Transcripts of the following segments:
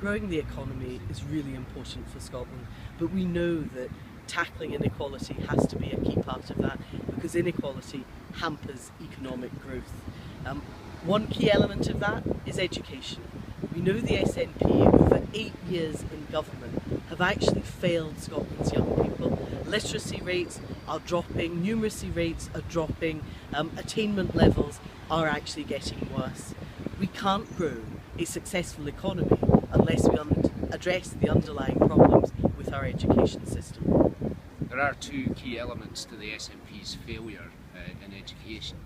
growing the economy is really important for Scotland, but we know that tackling inequality has to be a key part of that, because inequality hampers economic growth. One key element of that is education. We know the SNP, over 8 years in government, have actually failed Scotland's young people. Literacy rates are dropping, numeracy rates are dropping, attainment levels are actually getting worse. We can't grow a successful economy unless we address the underlying problems with our education system. There are two key elements to the SNP's failure in education.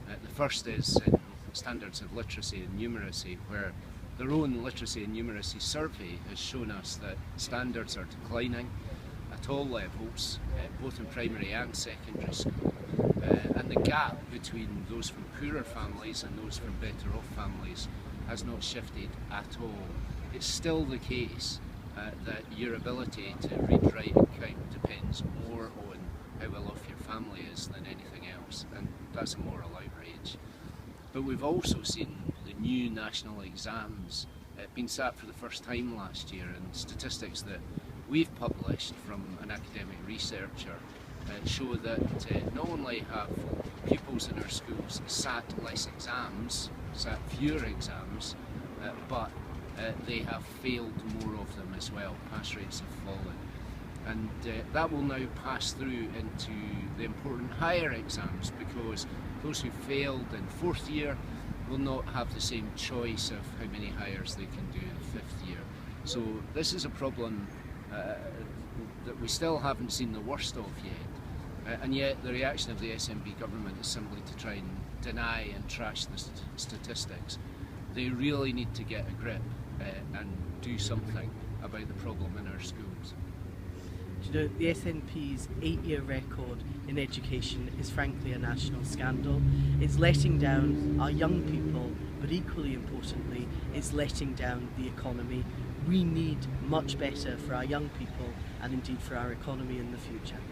The first is in standards of literacy and numeracy, where their own literacy and numeracy survey has shown us that standards are declining at all levels, both in primary and secondary school, and the gap between those from poorer families and those from better off families has not shifted at all. It's still the case that your ability to read, write and count depends more on how well off your family is than anything else, and that's a moral outrage. But we've also seen the new national exams being sat for the first time last year, and statistics that we've published from an academic researcher show that not only have pupils in our schools sat less exams, sat fewer exams, but they have failed more of them as well. Pass rates have fallen. And that will now pass through into the important higher exams, because those who failed in fourth year will not have the same choice of how many hires they can do in fifth year. So this is a problem that we still haven't seen the worst of yet, and yet the reaction of the SNP government is simply to try and deny and trash the statistics. They really need to get a grip and do something about the problem in our schools. Do you know, the SNP's 8-year record in education is frankly a national scandal. It's letting down our young people, but equally importantly, it's letting down the economy. We need much better for our young people and indeed for our economy in the future.